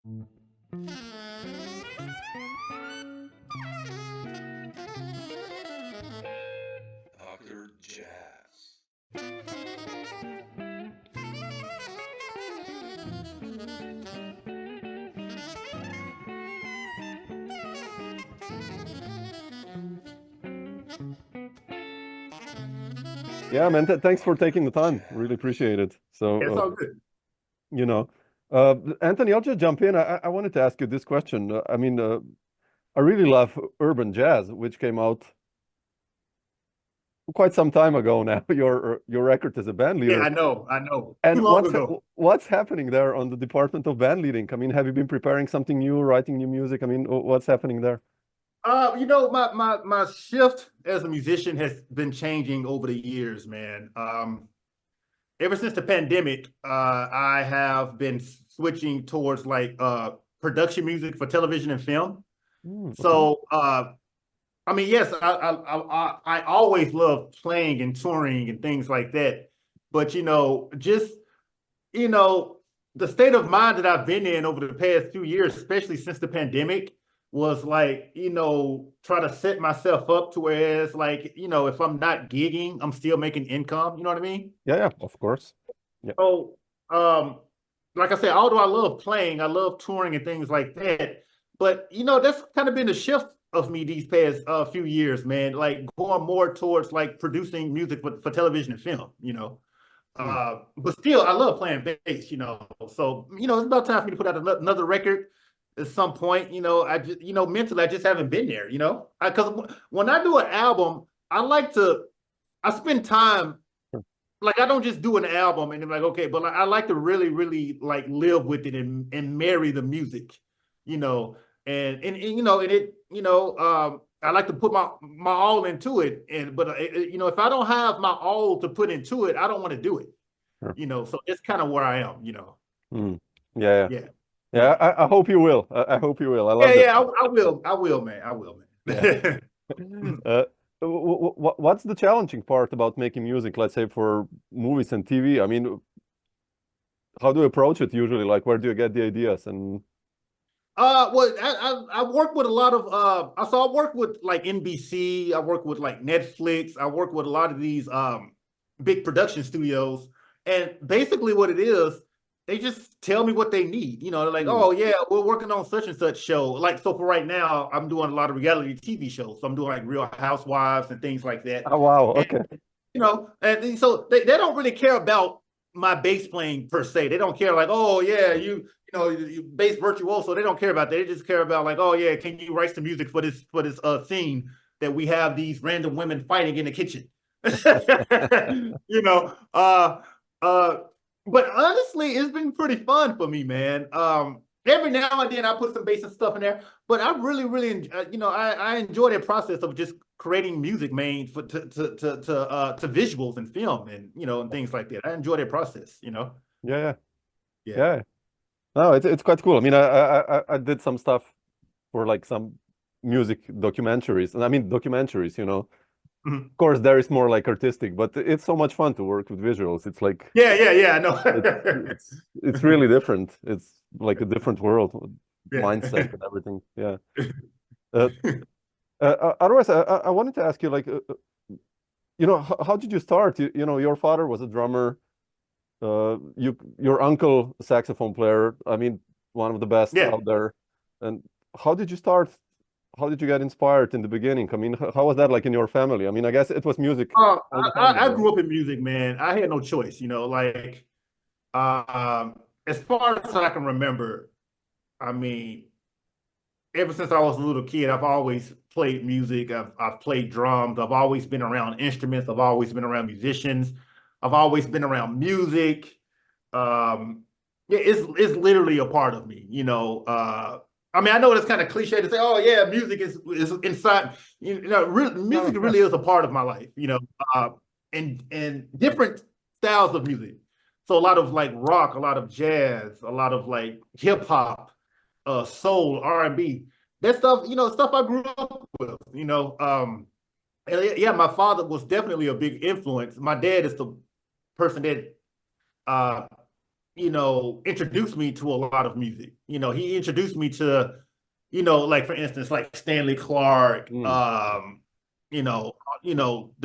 Dr. Jazz. Yeah, man, thanks for taking the time. Really appreciate it. It's So, all good. you know, Anthony, I'll just jump in. I wanted to ask you this question. I really love urban jazz, which came out quite some time ago now. Your record as a band Yeah, leader. I know. Too And long ago. what's happening there on the department of band leading? I mean, have you been preparing something new, writing new music? I mean, what's happening there? My shift as a musician has been changing over the years, man. Ever since the pandemic, I have been switching towards production music for television and film. Okay. So, I mean, yes, I always loved playing and touring and things like that. But you know, the state of mind that I've been in over the past few years, especially since the pandemic, was try to set myself up to whereas if I'm not gigging, I'm still making income. You know what I mean? Yeah, of course. Yeah. So, like I said, although I love playing, I love touring and things like that. But that's kind of been the shift of me these past few years, man. Like going more towards like producing music for television and film. Hmm. But still, I love playing bass. So it's about time for me to put out another record at some point. I just mentally, I just haven't been there. Because when I do an album, I spend time like I don't just do an album and I'm like, okay, but I like to really, really like live with it and marry the music, you know, I like to put my all into it. If I don't have my all to put into it, I don't want to do it, Sure. So it's kind of where I am, Hmm. Yeah, Yeah. yeah. I hope you will. I hope you will. I love Yeah, that. yeah, I will, man. I will, Yeah. man. What's the challenging part about making music, let's say for movies and TV? I mean, how do you approach it usually? Like, where do you get the ideas? And Well, I work with a lot of so I work with like NBC, I work with like Netflix, I work with a lot of these big production studios, and basically what it is, they just tell me what they need. They're like, Hmm. oh yeah, we're working on such and such show. Like so for right now, I'm doing a lot of reality TV shows. So I'm doing like Real Housewives and things like that. Oh, wow. And Okay. and so they don't really care about my bass playing per se. They don't care like, oh yeah, you bass virtuoso. They don't care about that. They just care about like, oh yeah, can you write some music for this scene that we have these random women fighting in the kitchen? you know, uh, uh, but honestly, it's been pretty fun for me, man. Every now and then I put some bass and stuff in there, but I really, really, I enjoy that process of just creating music, man, for to visuals and film and and things like that. I enjoy that process. Yeah, yeah, Yeah. yeah. No, it's quite cool. I mean, I did some stuff for like some music documentaries, and I mean documentaries. Mhm. Of course, there is more like artistic, but it's so much fun to work with visuals. It's like Yeah. I know. it's really different. It's like a different world, Yeah. mindset and everything. Yeah. Uh, Otherwise, I wanted to ask you, like, how did you start? Your father was a drummer. Your uncle, a saxophone player. I mean, one of the best Yeah. out there. And how did you start? How did you get inspired in the beginning? I mean, how was that like in your family? I mean, I guess it was music all the time, I right? grew up in music, man. I had no choice, like as far as I can remember, I mean, ever since I was a little kid, I've always played music. I've played drums. I've always been around instruments. I've always been around musicians. I've always been around music. Yeah, it's literally a part of me. I mean, I know it's kind of cliche to say, "Oh yeah, music is inside." Music Yeah. really is a part of my life. Uh, and different styles of music. So a lot of like rock, a lot of jazz, a lot of like hip hop, soul, R&B. That stuff, stuff I grew up with. And yeah, my father was definitely a big influence. My dad is the person that uh introduced me to a lot of music. He introduced me to, like for instance, like Stanley Clark, the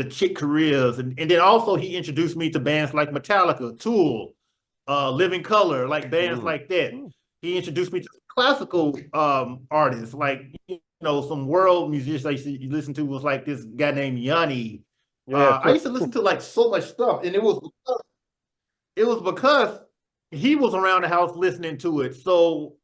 Chick Coreas, and then also he introduced me to bands like Metallica, Tool, Living Color, like bands like that. He introduced me to classical artists, like some world musicians I used to listen to was like this guy named Yanni. I used to listen to like so much stuff, and it was because he was around the house listening to it. So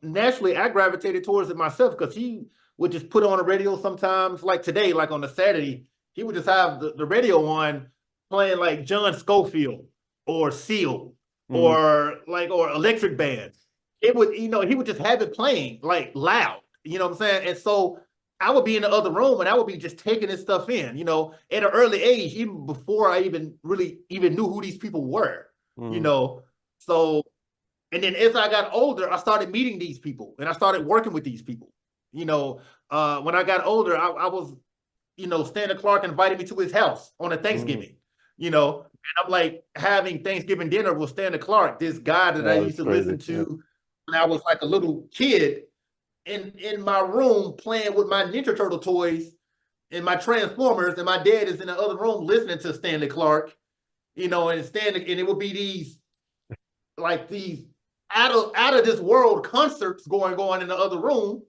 naturally, I gravitated towards it myself because he would just put on the radio sometimes, like today, like on a Saturday, he would just have the radio on playing like John Scofield or Seal or Electric Band. It would, he would just have it playing like loud, you know what I'm saying? And so I would be in the other room and I would be just taking this stuff in, at an early age, even before I even knew who these people were, So, and then as I got older, I started meeting these people and I started working with these people. When I got older, I was, Stanley Clark invited me to his house on a Thanksgiving, and I'm like having Thanksgiving dinner with Stanley Clark, this guy that I used to listen to when I was like a little kid in my room playing with my Ninja Turtle toys and my Transformers, and my dad is in the other room listening to Stanley Clark, and it would be these out of this world concerts going on in the other room,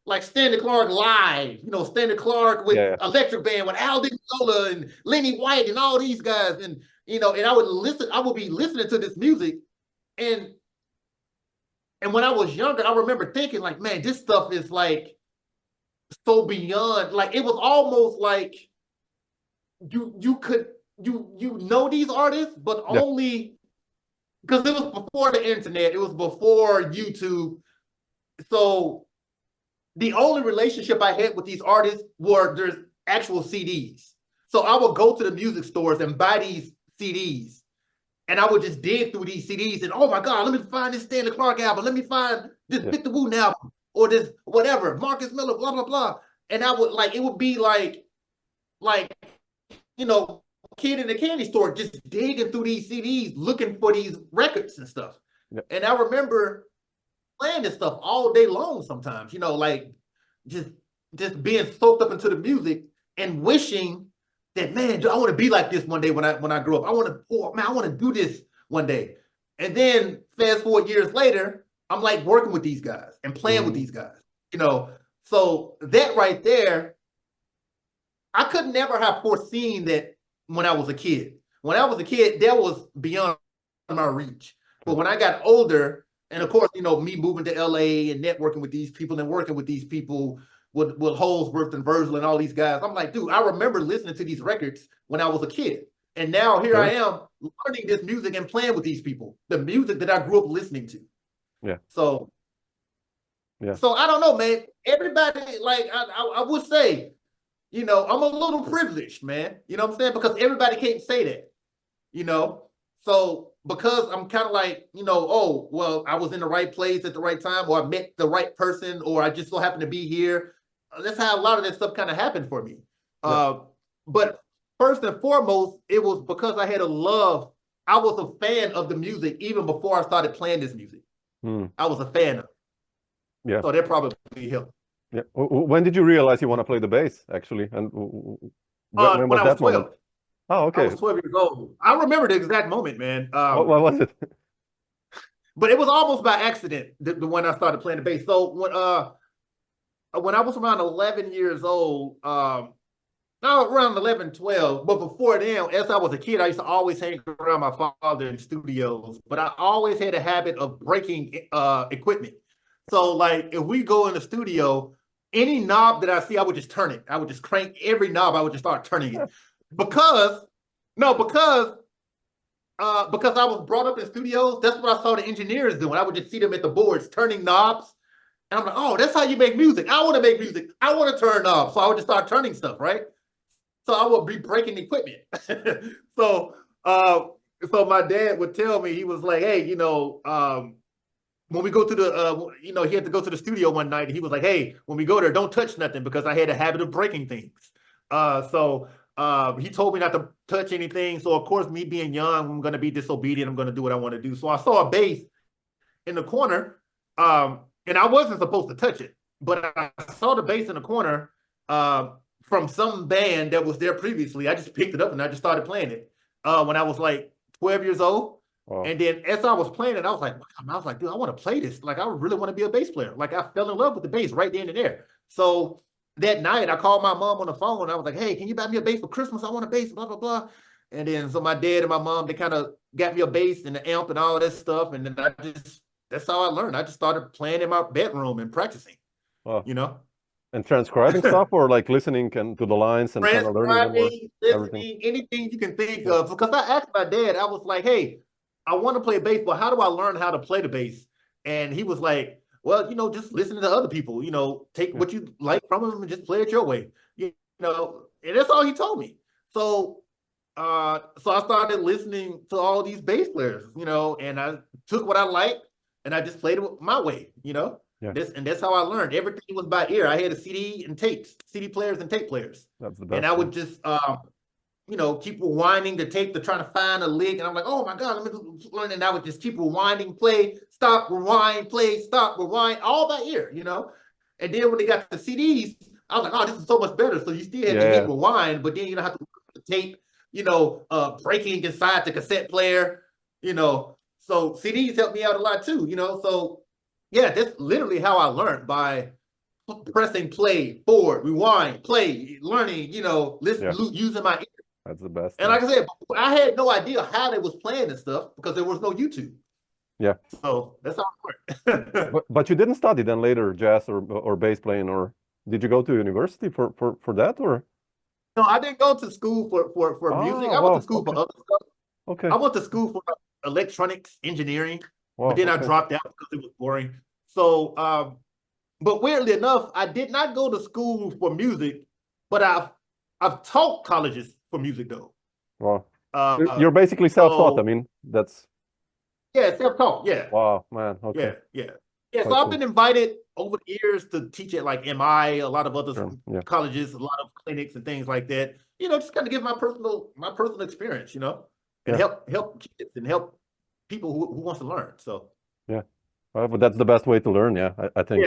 like Stanley Clark live, Stanley Clark with Electric Band with Al Di Meola and Lenny White and all these guys, and and I would be listening to this music, and when I was younger, I remember thinking like, man, this stuff is like so beyond, like it was almost like you know these artists, but only because it was before the internet, it was before YouTube. So the only relationship I had with these artists were their actual CDs. So I would go to the music stores and buy these CDs, and I would just dig through these CDs and, oh my God, let me find this Stanley Clark album. Let me find this Bit the Woon album or this whatever, Marcus Miller, blah, blah, blah. And I would it would be like, kid in the candy store just digging through these CDs, looking for these records and stuff. And I remember playing this stuff all day long sometimes, just being soaked up into the music and wishing that, man, I want to be like this one day when I grow up. I want to do this one day. And then fast forward years later, I'm like working with these guys and playing with these guys, So that right there, I could never have foreseen that when I was a kid. When I was a kid, that was beyond my reach. But when I got older, and of course, me moving to LA and networking with these people and working with these people with Holsworth and Virgil and all these guys, I'm like, dude, I remember listening to these records when I was a kid. And now here I am learning this music and playing with these people, the music that I grew up listening to. So I don't know, man. Everybody, I would say, I'm a little privileged, man. You know what I'm saying? Because everybody can't say that, So because I'm kind of like, oh, well, I was in the right place at the right time, or I met the right person, or I just so happened to be here. That's how a lot of that stuff kind of happened for me. But first and foremost, it was because I had a love. I was a fan of the music even before I started playing this music. I was a fan of it. So that probably helped. When did you realize you want to play the bass, actually? And when was that 12. Moment? Oh, okay. I was 12 years old. I remember the exact moment, man. What was it? But it was almost by accident when I started playing the bass. So when I was around 11 years old, around 11, 12, but before then, as I was a kid, I used to always hang around my father in studios, but I always had a habit of breaking equipment. So like if we go in the studio, any knob that I see, I would just turn it. I would just crank every knob. I would just start turning it. Because I was brought up in studios, that's what I saw the engineers doing. I would just see them at the boards turning knobs. And I'm like, oh, that's how you make music. I want to make music. I want to turn knobs. So I would just start turning stuff, right? So I would be breaking equipment. So my dad would tell me, he was like, hey, when we go to the, he had to go to the studio one night, and he was like, hey, when we go there, don't touch nothing, because I had a habit of breaking things. So He told me not to touch anything. So of course, me being young, I'm gonna be disobedient. I'm gonna do what I want to do. So I saw a bass in the corner, and I wasn't supposed to touch it, but I saw the bass in the corner from some band that was there previously. I just picked it up and I just started playing it when I was like 12 years old. Wow. And then as I was playing it, I was like, dude, I want to play this. Like, I really want to be a bass player. Like, I fell in love with the bass right then and there. So that night, I called my mom on the phone and I was like, hey, can you buy me a bass for Christmas? I want a bass, blah, blah, blah. And then so my dad and my mom, they kind of got me a bass and the amp and all that stuff. And then that's how I learned. I just started playing in my bedroom and practicing, Wow. you know? And transcribing stuff, or like listening to the lines and kind of learning them, listening, anything you can think of. Because I asked my dad, I was like, hey, I want to play bass, but how do I learn how to play the bass? And he was like, well, just listen to other people, take what you like from them and just play it your way, and that's all he told me. So I started listening to all these bass players, and I took what I liked and I just played it my way, Yeah. And that's how I learned. Everything was by ear. I had a CD and tapes, CD players and tape players. That's the best. And I would just keep rewinding the tape to try to find a lick. And I'm like, oh my God, let me learn. And I would just keep rewinding, play, stop, rewind, play, stop, rewind, all by ear, And then when they got the CDs, I was like, oh, this is so much better. So you still have to hit rewind, but then you don't have to the tape, breaking inside the cassette player, So CDs helped me out a lot too, So yeah, that's literally how I learned, by pressing play, forward, rewind, play, learning, listen, using my ear. That's the best. And like I said, I had no idea how they was playing and stuff because there was no YouTube. Yeah. So that's how it worked. but you didn't study then later jazz or bass playing, or did you go to university for that, or? No, I didn't go to school for music. I went to school for other stuff. Okay. I went to school for electronics engineering, Wow, but then I dropped out because it was boring. So, but weirdly enough, I did not go to school for music, but I've taught colleges for music though. Wow. You're basically self-taught. I mean, that's. Yeah, self-taught. Yeah. Wow, man. Okay. Yeah. So I've been invited over the years to teach at like MI, a lot of other colleges, a lot of clinics and things like that. Just kind of give my personal experience, and help kids and help people who wants to learn. So yeah, but that's the best way to learn. Yeah, I think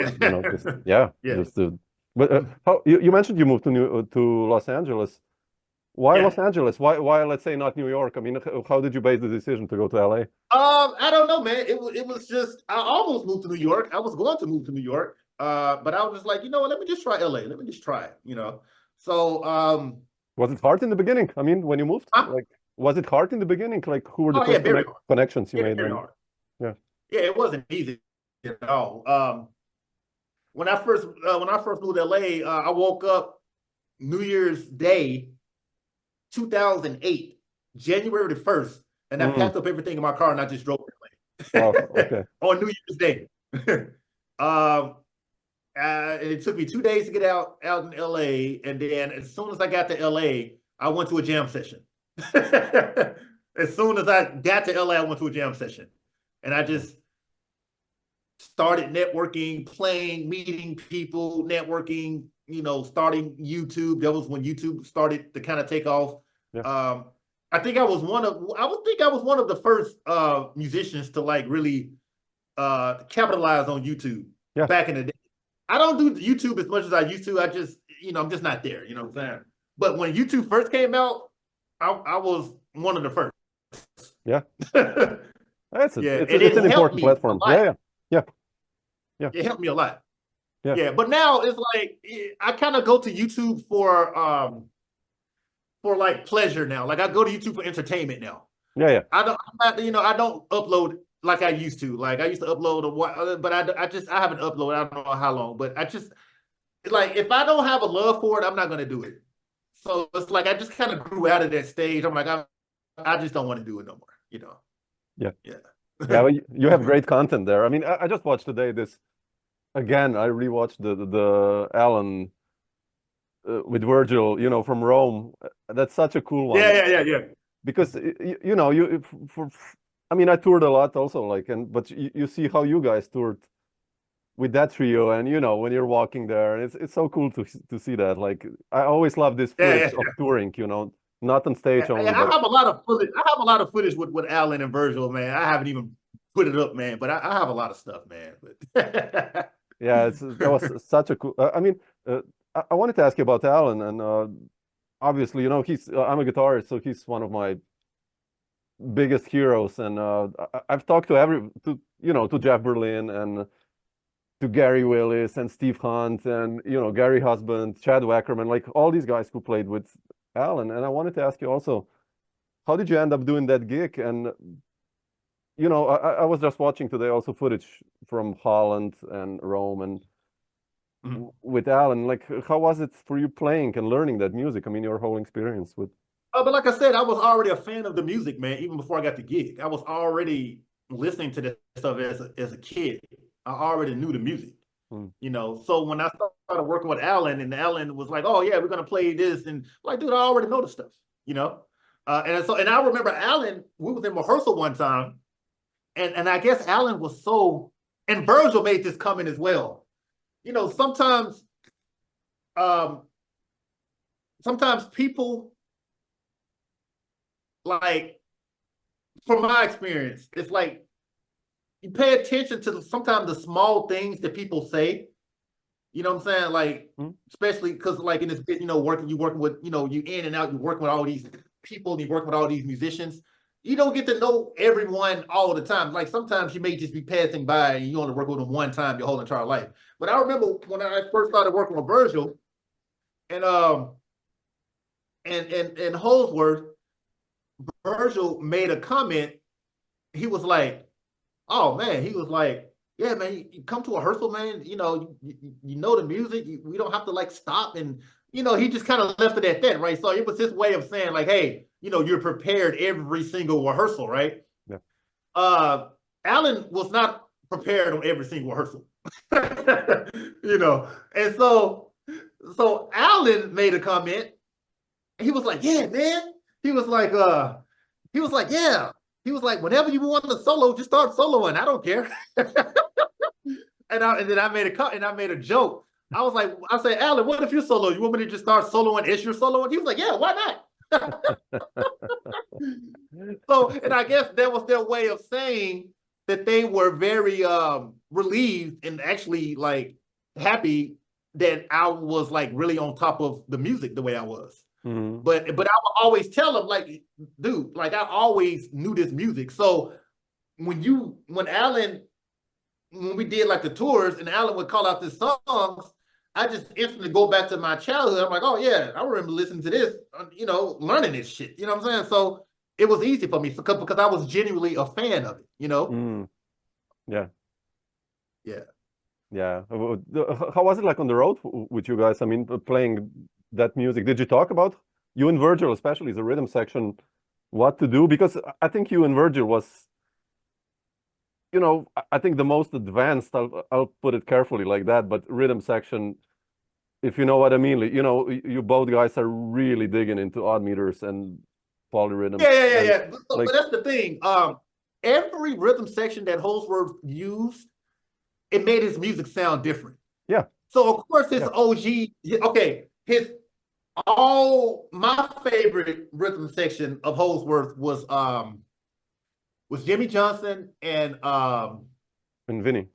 just to. But how you mentioned you moved to Los Angeles. Why Los Angeles? Why let's say not New York? I mean, how did you base the decision to go to LA? I don't know, man. It was just, I almost moved to New York. I was going to move to New York, but I was just like, let me just try LA. Let me just try it, So was it hard in the beginning? I mean, when you moved, like, was it hard in the beginning? Like, who were the first connections you made? Yeah, it wasn't easy at all. When I first moved to LA, I woke up New Year's Day, 2008, January the 1st, and I packed up everything in my car and I just drove to LA. Okay. On New Year's Day. It took me 2 days to get out in LA, and then as soon as I got to LA, I went to a jam session. As soon as I got to LA, I went to a jam session, and I just started networking, playing, meeting people, networking, starting YouTube. That was when YouTube started to kind of take off. Yeah. I think I was one of the first musicians to like really capitalize on YouTube back in the day. I don't do YouTube as much as I used to. I just, I'm just not there, you know what I'm saying? But when YouTube first came out, I was one of the first. Yeah. It's an important platform. Yeah. It helped me a lot. Yeah. But now it's like I kind of go to YouTube for like pleasure now. Like I go to YouTube for entertainment now. Yeah. I don't upload like I used to. Like I used to upload but I haven't uploaded. I don't know how long, but I just like if I don't have a love for it, I'm not gonna do it. So it's like I just kind of grew out of that stage. I'm like I just don't want to do it no more. Yeah. Yeah. Yeah, well, you have great content there. I mean, I just watched today this again. I rewatched the Alan with Virgil, from Rome. That's such a cool one. Yeah. Because I mean, I toured a lot also, but you see how you guys toured with that trio, and when you're walking there, and it's so cool to see that. Like I always love this footage of touring, not on stage only. I have a lot of footage. I have a lot of footage with Alan and Virgil, man. I haven't even put it up, man, but I have a lot of stuff, man. But yeah, that was such a cool. I mean, I wanted to ask you about Alan, and obviously, he's I'm a guitarist, so he's one of my biggest heroes, and I've talked to Jeff Berlin and to Gary Willis and Steve Hunt and Gary Husband, Chad Wackerman, like all these guys who played with Alan. And I wanted to ask you also, how did you end up doing that gig? And I was just watching today also footage from Holland and Rome and with Alan. Like, how was it for you playing and learning that music? I mean, your whole experience with. But like I said, I was already a fan of the music, man. Even before I got the gig, I was already listening to this stuff as a kid. I already knew the music, So when I started working with Alan, and Alan was like, "Oh yeah, we're gonna play this," and like, dude, I already know the stuff, And I remember Alan. We was in rehearsal one time, and I guess Alan was so, and Virgil made this comment as well. Sometimes people, like, from my experience, it's like you pay attention to sometimes the small things that people say. You know what I'm saying? Like, especially because like in this bit, you're working with, you in and out, you're working with all these people, and you're working with all these musicians. You don't get to know everyone all the time. Like sometimes you may just be passing by and you only work with them one time your whole entire life. But I remember when I first started working with Virgil and Holsworth, Virgil made a comment. He was like, "Oh man," he was like, "Yeah, man, you come to a rehearsal, man. You know the music. We don't have to like stop." And he just kind of left it at that, right? So it was his way of saying like, "Hey, you're prepared every single rehearsal, right?" Yeah. Alan was not prepared on every single rehearsal, And so Alan made a comment. He was like, "Yeah, man." He was like, "Yeah." He was like, "Whenever you want to solo, just start soloing. I don't care." and then I made a joke. I said, "Alan, what if you solo? You want me to just start soloing as you're soloing?" He was like, "Yeah, why not?" So, and I guess that was their way of saying that they were very relieved and actually like happy that I was like really on top of the music the way I was. But I would always tell them like, dude, like I always knew this music. So when we did like the tours and Alan would call out the songs, I just instantly go back to my childhood. I'm like, "Oh yeah, I remember listening to this, learning this shit." You know what I'm saying? So it was easy for me because I was genuinely a fan of it, Yeah. Yeah. Yeah. How was it like on the road with you guys? I mean, playing that music. Did you talk about, you and Virgil, especially the rhythm section, what to do? Because I think you and Virgil was, I think the most advanced, I'll put it carefully like that, but rhythm section, if you know what I mean, you both guys are really digging into odd meters and polyrhythm. Yeah. But that's the thing. Every rhythm section that Holsworth used, it made his music sound different. Yeah. So of course his my favorite rhythm section of Holsworth was Jimmy Johnson and Vinny.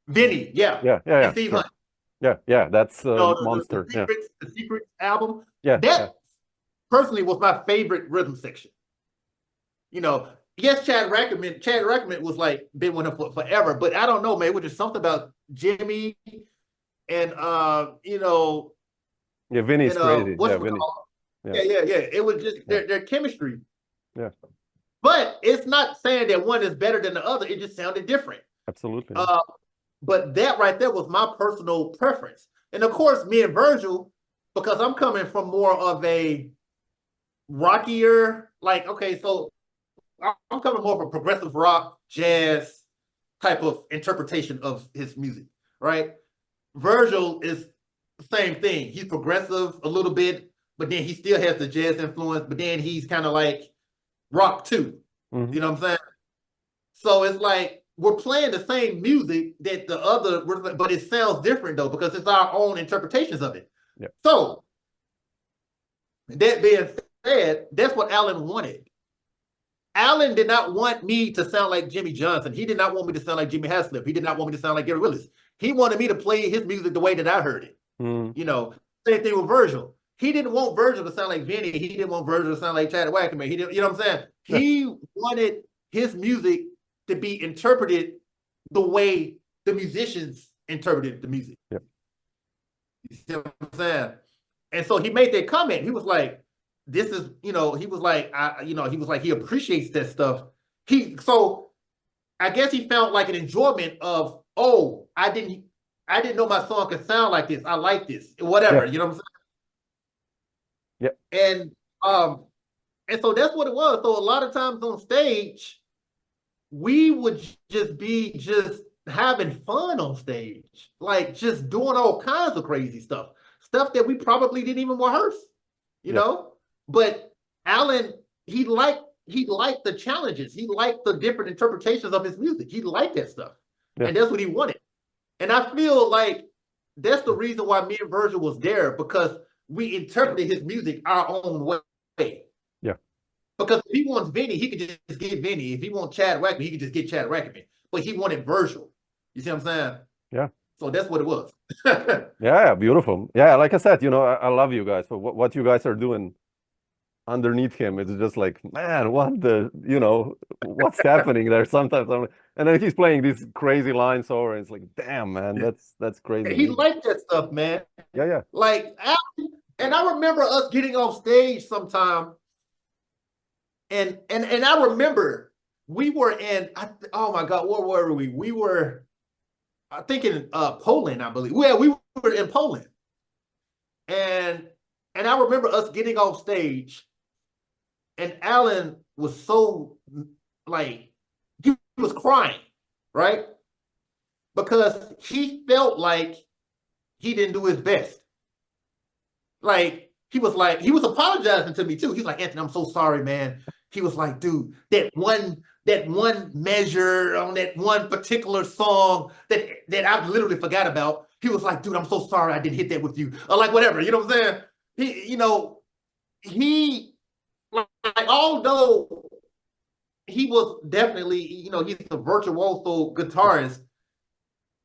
Vinny, yeah. And Steve Hunt. Yeah, that's Monster. The Secrets album. Yeah. That personally was my favorite rhythm section. Yes, Chad Rackerman was like been with him for forever, but I don't know, man. It was just something about Jimmy and Yeah, Vinny's crazy. Yeah, Vinny. Yeah. It was just their chemistry. Yeah. But it's not saying that one is better than the other. It just sounded different. Absolutely. But that right there was my personal preference. And of course, me and Virgil, because I'm coming from more of a rockier, like, okay, so I'm coming more of a progressive rock, jazz type of interpretation of his music, right? Virgil is the same thing. He's progressive a little bit, but then he still has the jazz influence, but then he's kind of like rock too. You know what I'm saying? So it's like we're playing the same music that the other, but it sounds different though, because it's our own interpretations of it. Yeah. So that being said, that's what Alan wanted. Alan did not want me to sound like Jimmy Johnson. He did not want me to sound like Jimmy Haslip. He did not want me to sound like Gary Willis. He wanted me to play his music the way that I heard it. You know, same thing with Virgil. He didn't want Virgil to sound like Vinny. He didn't want Virgil to sound like Chad Wackerman. He didn't, you know what I'm saying? Yeah. He wanted his music to be interpreted the way the musicians interpreted the music. Yep. You see what I'm saying? And so he made that comment. He was like, this is, you know, he was like, he appreciates that stuff. So I guess he found like an enjoyment of, oh, I didn't know my song could sound like this. I like this, whatever, you know what I'm saying? Yeah. And so that's what it was. So a lot of times on stage, we would just be having fun on stage, like just doing all kinds of crazy stuff that we probably didn't even rehearse, you know? But Alan, he liked the challenges. He liked the different interpretations of his music. He liked that stuff. Yeah. And that's what he wanted. And I feel like that's the reason why me and Virgil was there, because we interpreted his music our own way. Yeah. Because if he wants Vinny, he could just get Vinny. If he wants Chad Wackerman, he could just get Chad Wackerman. But he wanted Virgil. You see what I'm saying? Yeah. So that's what it was. Yeah, beautiful. Yeah, like I said, you know, I love you guys for what you guys are doing underneath him. It's just like, man, what the, you know, what's happening there sometimes. And then he's playing these crazy lines over, and it's like, damn, man, that's crazy. He liked that stuff, man. Yeah. Like, and I remember us getting off stage sometime, and I remember we were in, oh my God, where were we? We were, I think in Poland, I believe. Yeah, we were in Poland. And I remember us getting off stage, and Alan was so, like, he was crying, right? Because he felt like he didn't do his best. Like, he was apologizing to me too. He's like, Anthony, I'm so sorry, man. He was like, dude, that one measure on that one particular song that I literally forgot about. He was like, dude, I'm so sorry I didn't hit that with you. Or like, whatever, you know what I'm saying? Like, although he was definitely, you know, he's a virtuoso guitarist,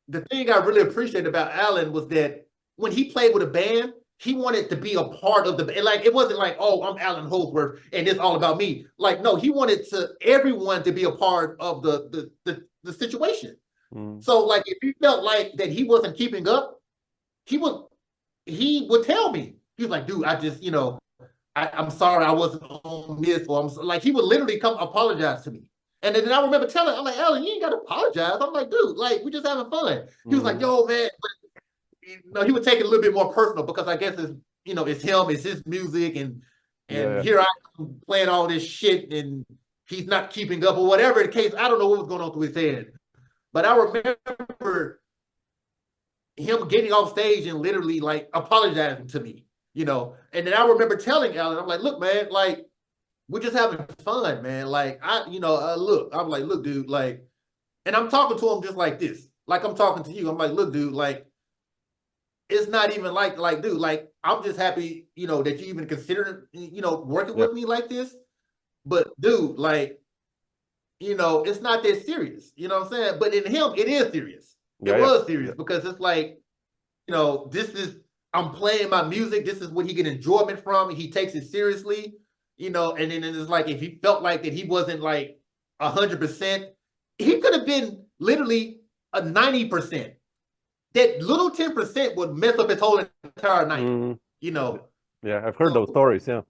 the thing I really appreciated about Alan was that when he played with a band, he wanted to be a part of the band. Like, it wasn't like, oh, I'm Alan Holdsworth and it's all about me. Like, no, he wanted everyone to be a part of the situation. So, like, if he felt like that he wasn't keeping up, he would tell me. He was like, dude, I just, you know, I'm sorry I wasn't on this, or like, he would literally come apologize to me. And then I remember telling him, I'm like, Alan, you ain't got to apologize. I'm like, dude, like, we just having fun. He was like, yo, man, but, you know, he would take it a little bit more personal, because I guess it's, you know, it's him, it's his music, and here I am playing all this shit, and he's not keeping up, or whatever the case. I don't know what was going on through his head. But I remember him getting off stage and literally, like, apologizing to me, you know. And then I remember telling Alan, I'm like, look, man, like, we're just having fun, man. Like, look, I'm like, look, dude, like, and I'm talking to him just like this. Like, I'm talking to you. I'm like, look, dude, like, it's not even like, dude, like, I'm just happy, you know, that you even consider, you know, working with me like this. But, dude, like, you know, it's not that serious. You know what I'm saying? But in him, it is serious. It was serious, because it's like, you know, I'm playing my music. This is what he get enjoyment from. He takes it seriously, you know. And then it's like, if he felt like that he wasn't like 100%, he could have been literally a 90%. That little 10% would mess up his whole entire night, you know. Yeah, I've heard those stories. Yeah.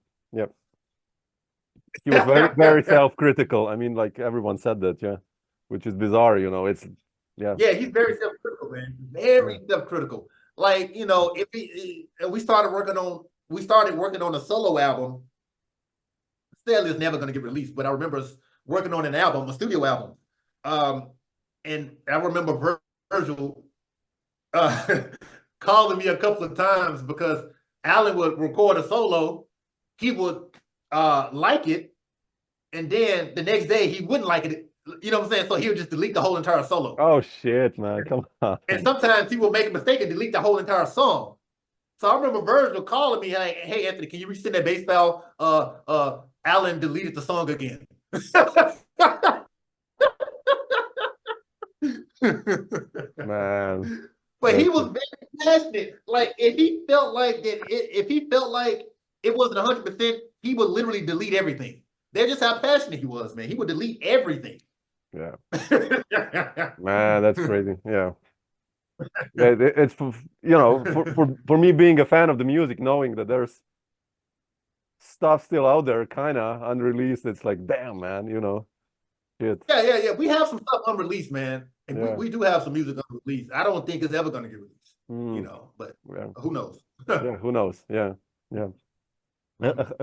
He was very, very self-critical. I mean, like, everyone said that, which is bizarre, you know. It's Yeah, he's very self-critical, man. Very self-critical. Like, you know, we started working on a solo album. Still is never going to get released, but I remember us working on an album, a studio album. And I remember Virgil calling me a couple of times, because Alan would record a solo, he would like it, and then the next day he wouldn't like it You know what I'm saying? So he would just delete the whole entire solo. Oh shit, man! Come on. And sometimes he will make a mistake and delete the whole entire song. So I remember Virgil calling me, like, "Hey Anthony, can you resend that bass file? Alan deleted the song again." Man. But he was very passionate. Like if he felt like it wasn't 100%, he would literally delete everything. That's just how passionate he was, man. He would delete everything. Yeah. Man, that's crazy. Yeah. It's for me being a fan of the music, knowing that there's stuff still out there kind of unreleased, it's like, damn, man, shit. Yeah. We have some stuff unreleased, man. And we do have some music unreleased. I don't think it's ever going to get released, but who knows? Yeah, who knows? Yeah.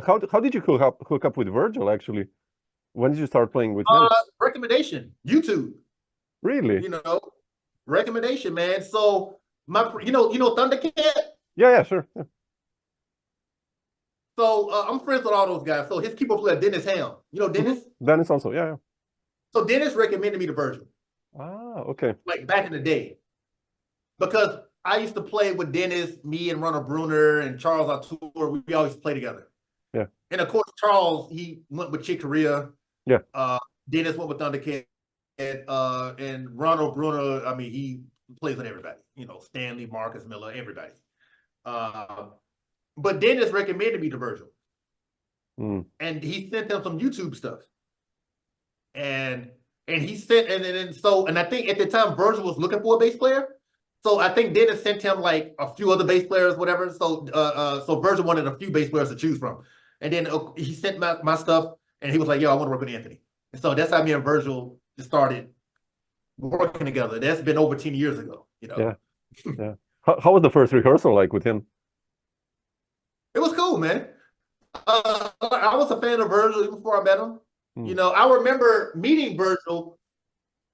How did you hook up with Virgil, actually? When did you start playing with him? Recommendation, YouTube. Really? Recommendation, man. So Thundercat? Yeah, sure. Yeah. So I'm friends with all those guys. So his keyboard player, Dennis Ham. You know Dennis? Dennis also, yeah. So Dennis recommended me to Virgil. Ah, okay. Like back in the day. Because I used to play with Dennis, me and Ronald Bruner and Charles Artur. We always play together. Yeah. And of course, Charles, he went with Chick Corea. Yeah. Dennis went with Thundercat. And Ronald Bruner, I mean, he plays with everybody. Stanley, Marcus Miller, everybody. But Dennis recommended me to Virgil. And he sent him some YouTube stuff. And he sent, and I think at the time Virgil was looking for a bass player. So I think Dennis sent him like a few other bass players, whatever. So Virgil wanted a few bass players to choose from. And then he sent my stuff and he was like, yo, I want to work with Anthony. And so that's how me and Virgil just started working together. That's been over 10 years ago, Yeah. How was the first rehearsal like with him? It was cool, man. I was a fan of Virgil even before I met him. I remember meeting Virgil.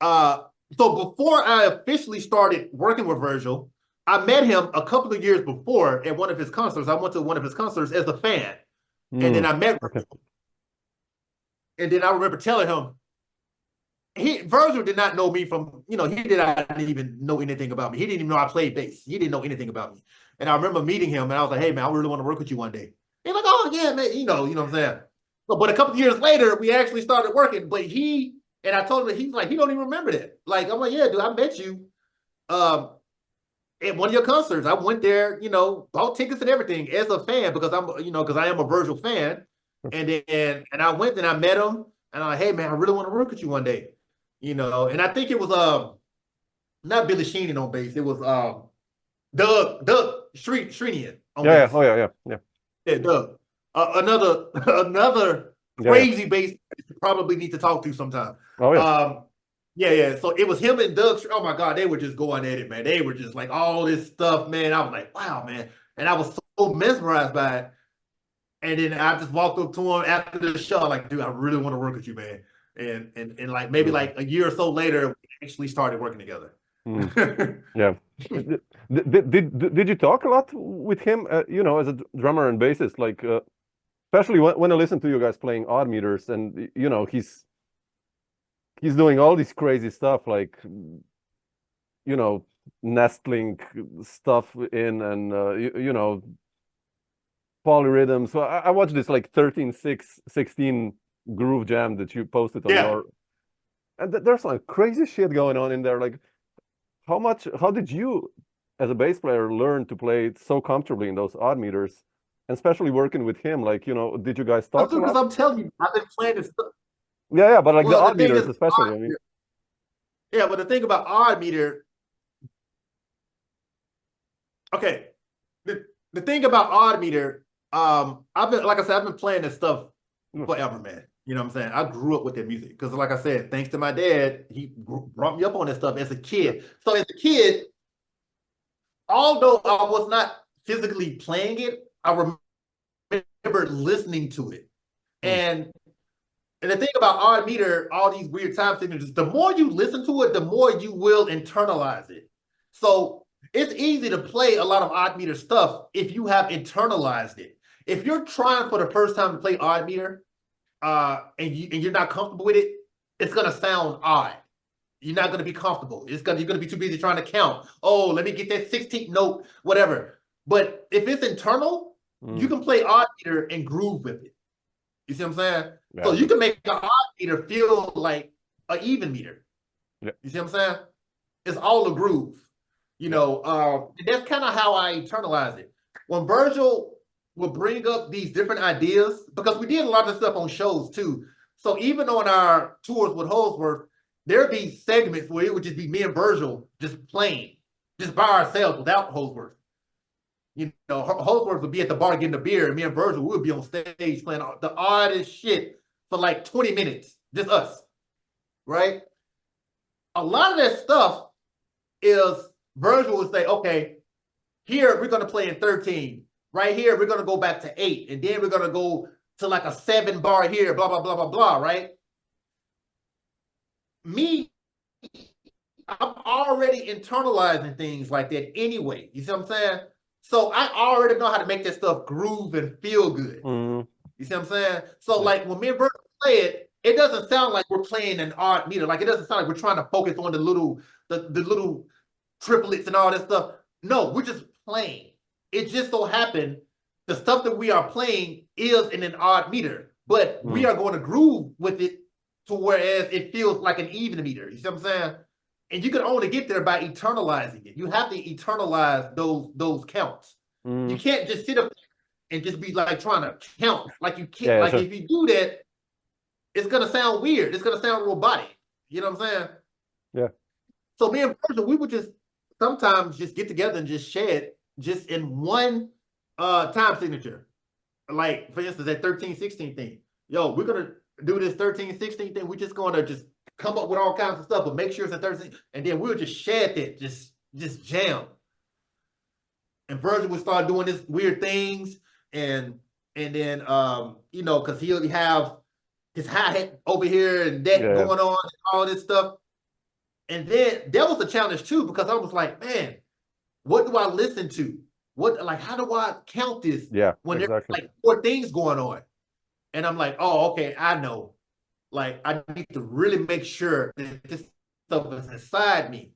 So before I officially started working with Virgil, I met him a couple of years before at one of his concerts. I went to one of his concerts as a fan. And then I met Virgil. Okay. And then I remember telling him, Virgil did not know me from, he did not even know anything about me. He didn't even know I played bass. He didn't know anything about me. And I remember meeting him and I was like, hey man, I really want to work with you one day. He's like, oh yeah, man, you know what I'm saying? But a couple of years later, we actually started working. But I told him, he's like, he don't even remember that. Like, I'm like, yeah, dude, I met you at one of your concerts. I went there, bought tickets and everything as a fan because I am a Virgil fan. And I went and I met him and I'm like, hey man, I really want to work with you one day. And I think it was not Billy Sheenan on bass. It was Doug Shrinian on bass. Yeah, Doug. Another crazy bass you probably need to talk to sometime. Yeah. So it was him and Doug. Oh my God, they were just going at it, man. They were just like all this stuff, man. I was like, wow, man. And I was so mesmerized by it. And then I just walked up to him after the show, like, dude, I really want to work with you, man. And like maybe like a year or so later, we actually started working together. Yeah. Did you talk a lot with him, as a drummer and bassist, like, especially when I listen to you guys playing odd meters and, he's doing all this crazy stuff, like, nestling stuff in and, polyrhythm. So I watched this like 13/6/16 groove jam that you posted on your, and there's like crazy shit going on in there. Like, how did you as a bass player learn to play so comfortably in those odd meters, and especially working with him? Like, did you guys talk? Because I'm telling you, I've been playing this stuff. Yeah, but like the odd meters especially. I mean, yeah, but the thing about odd meter, okay, the thing about odd meter, I've been playing this stuff forever, man. You know what I'm saying? I grew up with that music because, like I said, thanks to my dad, he brought me up on this stuff as a kid. So as a kid, although I was not physically playing it, I remember listening to it. And the thing about odd meter, all these weird time signatures, the more you listen to it, the more you will internalize it. So it's easy to play a lot of odd meter stuff if you have internalized it. If you're trying for the first time to play odd meter, and you're not comfortable with it, it's gonna sound odd. You're not gonna be comfortable. You're gonna be too busy trying to count. Oh, let me get that 16th note, whatever. But if it's internal, you can play odd meter and groove with it. You see what I'm saying? Yeah. So you can make an odd meter feel like an even meter. Yeah. You see what I'm saying? It's all a groove. You know, that's kind of how I internalize it. When Virgil would bring up these different ideas, because we did a lot of stuff on shows too. So even on our tours with Holsworth, there'd be segments where it would just be me and Virgil just playing, just by ourselves without Holsworth. You know, Holsworth would be at the bar getting a beer, and me and Virgil would be on stage playing the oddest shit for like 20 minutes, just us, right? A lot of that stuff is Virgil would say, okay, here we're going to play in 13. Right here, we're going to go back to 8, and then we're going to go to like a 7 bar here, blah, blah, blah, blah, blah, right? Me, I'm already internalizing things like that anyway. You see what I'm saying? So I already know how to make that stuff groove and feel good. You see what I'm saying? So like when me and Virgil play it, it doesn't sound like we're playing an odd meter. Like it doesn't sound like we're trying to focus on the little triplets and all that stuff. No, we're just playing. It just so happened the stuff that we are playing is in an odd meter, but we are going to groove with it to whereas it feels like an even meter. You see what I'm saying? And you can only get there by eternalizing it. You have to eternalize those counts. You can't just sit up and just be like trying to count. Like you can't. Like if you do that, it's gonna sound weird. It's gonna sound robotic. You know what I'm saying? Yeah. So me and Virgil, we would just sometimes just get together and just share it just in one time signature. Like for instance, that 13-16 thing. Yo, we're gonna do this 13-16 thing. We're just gonna just come up with all kinds of stuff, but make sure it's a 13, and then we'll just share it, just jam. And Virgil would start doing this weird things, and then you know, because he'll have his hi-hat over here and that going on and all this stuff. And then that was a challenge too, because I was like, man, what do I listen to? How do I count this? Yeah, when there's like 4 things going on? And I'm like, oh, okay, I know. Like, I need to really make sure that this stuff is inside me.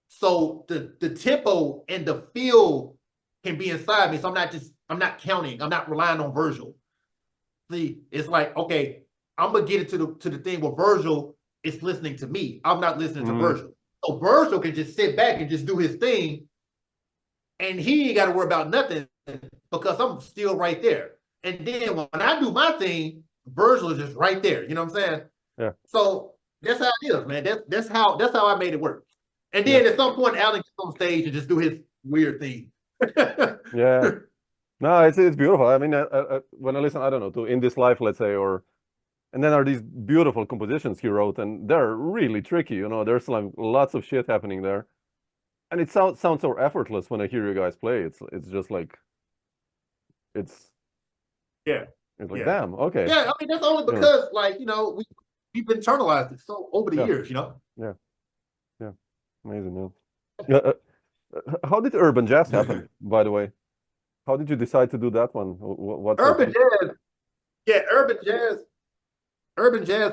So the tempo and the feel can be inside me. So I'm not counting. I'm not relying on Virgil. See, it's like, okay, I'm gonna get it to the thing where Virgil is listening to me. I'm not listening to Virgil. So Virgil can just sit back and just do his thing. And he ain't got to worry about nothing because I'm still right there. And then when I do my thing, Virgil is just right there. You know what I'm saying? Yeah. So that's how it is, man. That's how I made it work. And then at some point, Alan gets on stage and just do his weird thing. Yeah. No, it's beautiful. I mean, when I listen, I don't know, to In This Life, let's say, and then there are these beautiful compositions he wrote, and they're really tricky. You know, there's like lots of shit happening there, and it sounds so effortless when I hear you guys play. It's just like, it's like, damn, okay. Yeah, I mean, that's only because, like, you know, we've internalized it so over the years, you know? Yeah. Amazing, man. Yeah. How did urban jazz happen, by the way? How did you decide to do that one? What urban jazz? Yeah, urban jazz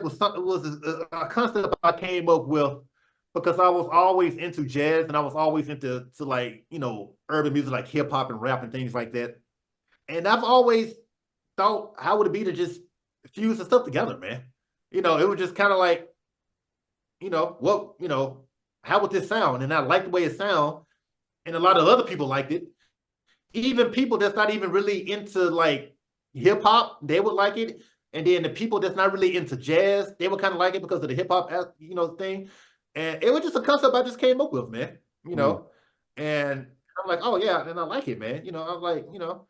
was a concept I came up with because I was always into jazz and I was always into like, you know, urban music like hip hop and rap and things like that. And I've always thought, how would it be to just fuse the stuff together, man? You know, it was just kind of like, you know, how would this sound? And I liked the way it sounded. And a lot of other people liked it. Even people that's not even really into like hip hop, they would like it. And then the people that's not really into jazz, they would kind of like it because of the hip hop, you know, thing. And it was just a concept I just came up with, man. You know, and I'm like, oh yeah, and I like it, man. You know, I'm like, you know,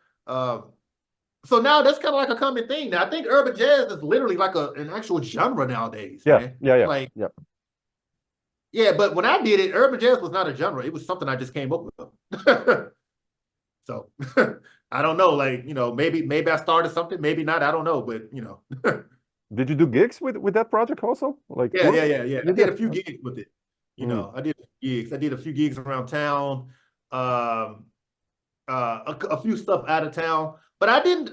so now that's kind of like a common thing. Now I think urban jazz is literally like an actual genre nowadays. Man. Yeah. Like, yeah, but when I did it, urban jazz was not a genre. It was something I just came up with. So I don't know, like, you know, maybe I started something, maybe not. I don't know, but you know. Did you do gigs with that project also? Like, yeah. I did a few gigs with it. You know, I did gigs. I did a few gigs around town, a few stuff out of town, but I didn't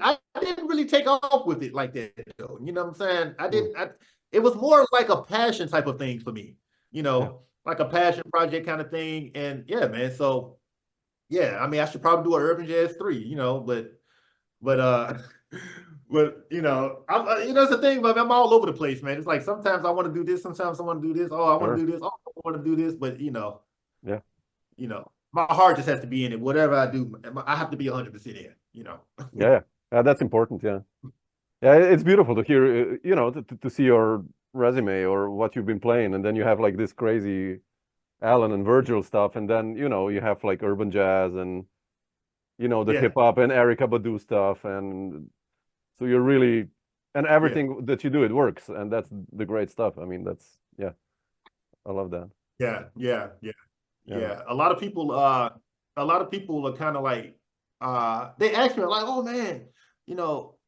really take off with it like that, though. You know what I'm saying? it was more like a passion type of thing for me, like a passion project kind of thing. And yeah, man. So yeah, I mean, I should probably do an Urban Jazz 3, but it's the thing, but I'm all over the place, man. It's like sometimes I want to do this, sometimes I want to do this. Oh, I want to do this. Oh, I want to do this, but yeah, my heart just has to be in it. Whatever I do, I have to be 100% in. yeah, that's important. Yeah, yeah, it's beautiful to hear, to see your resume or what you've been playing, and then you have like this crazy Alan and Virgil stuff, and then you have like urban jazz and the hip hop and Erykah Badu stuff, and so you're really, and everything that you do, it works, and that's the great stuff. I mean, I love that. Yeah. A lot of people are kind of like, they ask me like, oh man,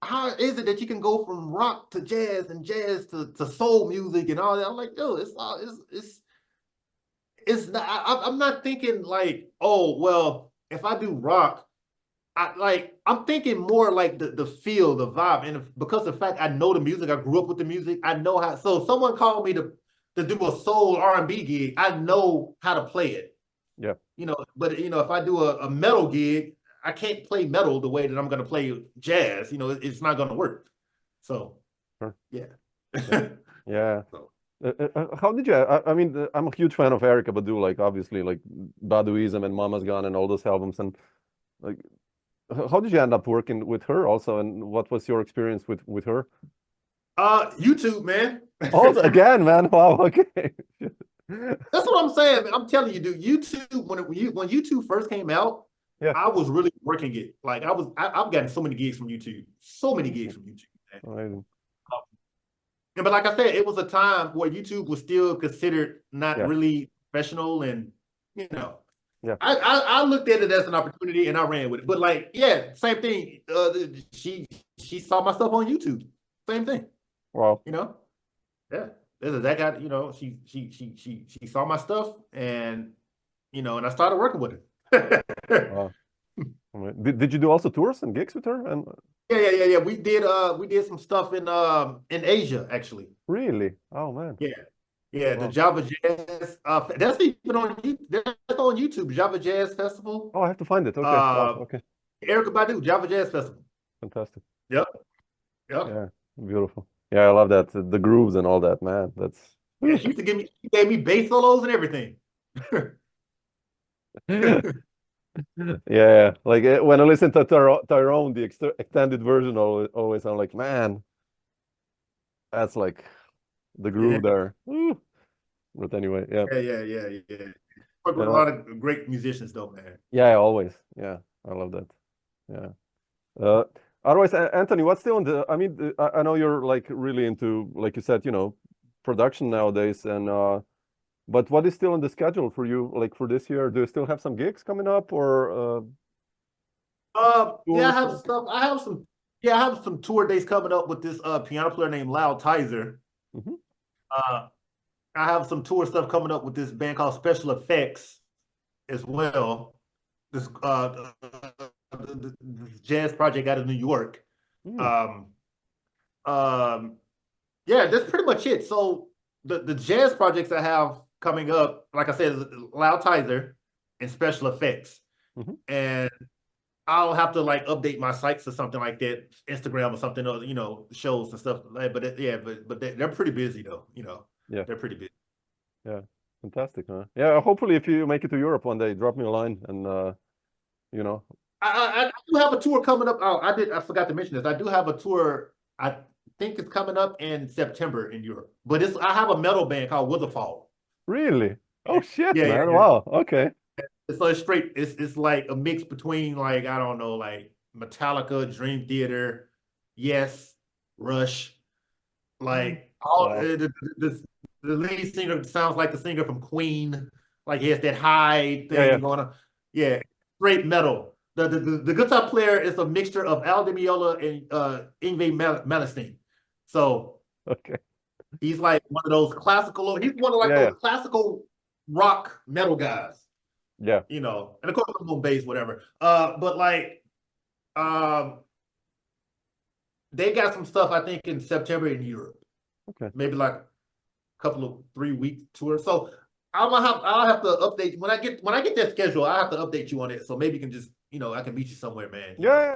how is it that you can go from rock to jazz and jazz to soul music and all that? I'm like, dude, it's not, I'm not thinking like, oh, well, if I do rock, I'm thinking more like the feel, the vibe, and because of the fact I know the music, I grew up with the music, I know how. So someone called me to do a soul R&B gig, I know how to play it. Yeah. But if I do a metal gig, I can't play metal the way that I'm going to play jazz. It's not going to work. So, sure. Yeah. Yeah. So. How did you? I mean, I'm a huge fan of Erykah Badu, like obviously, like Baduizm and Mama's Gone and all those albums, and like, how did you end up working with her also, and what was your experience with her? YouTube, man. Also, again, man. Wow. Okay. That's what I'm saying, man. I'm telling you, dude. YouTube, when YouTube first came out, I was really working it. Like I've gotten so many gigs from YouTube, man. Amazing. But like I said, it was a time where YouTube was still considered not really professional, and I looked at it as an opportunity and I ran with it. But like, same thing. She saw my stuff on YouTube. Same thing. Wow. That guy, she saw my stuff, and and I started working with her. Wow. Did you do also tours and gigs with her? And yeah. We did some stuff in Asia, actually. Really? Oh man. Yeah. Wow. The Java Jazz. That's even on YouTube. Java Jazz Festival. Oh, I have to find it. Okay. Wow. Okay. Erykah Badu, Java Jazz Festival. Fantastic. Yep. Yeah. Beautiful. Yeah, I love that. The grooves and all that, man. That's. Yeah, she gave me bass solos and everything. Yeah, like when I listen to Tyrone, the extended version, always I'm like, man, that's like the groove there. Woo. But anyway, yeah. Work with a lot of great musicians, though, man. Yeah, always. Yeah, I love that. Yeah. Otherwise, Anthony, what's still on the? I mean, I know you're like really into, like you said, production nowadays, and but what is still on the schedule for you, like for this year? Do you still have some gigs coming up, or? Yeah, I have stuff. I have some tour dates coming up with this piano player named Lyle Tizer. Mm-hmm. I have some tour stuff coming up with this band called Special Effects as well. This jazz project out of New York. Mm. Yeah, that's pretty much it. So the jazz projects I have coming up, like I said, is Lyle Tizer and Special Effects. Mm-hmm. And I'll have to like update my sites or something like that, Instagram or something, or shows and stuff. But but they're pretty busy though. Yeah, they're pretty busy. Yeah, fantastic, huh? Yeah, hopefully if you make it to Europe one day, drop me a line, and I do have a tour coming up. Oh, I forgot to mention this. I do have a tour. I think it's coming up in September in Europe. But I have a metal band called Witherfall. Really? Oh shit, man! Yeah. Wow. Okay. So it's straight. It's like a mix between like, I don't know, like Metallica, Dream Theater, Yes, Rush, like all the lead singer sounds like the singer from Queen. Like he has that high thing going on. Yeah, straight metal. The guitar player is a mixture of Al Di Meola and Yngwie Malmsteen. So okay, he's like one of those classical. He's one of like those classical rock metal guys. Yeah, and of course I'm on bass, whatever. But like, they got some stuff I think in September in Europe. Okay. Maybe like a couple of 3-week tours. So I'll have to update when I get that schedule. I have to update you on it. So maybe you can just I can meet you somewhere, man. Yeah.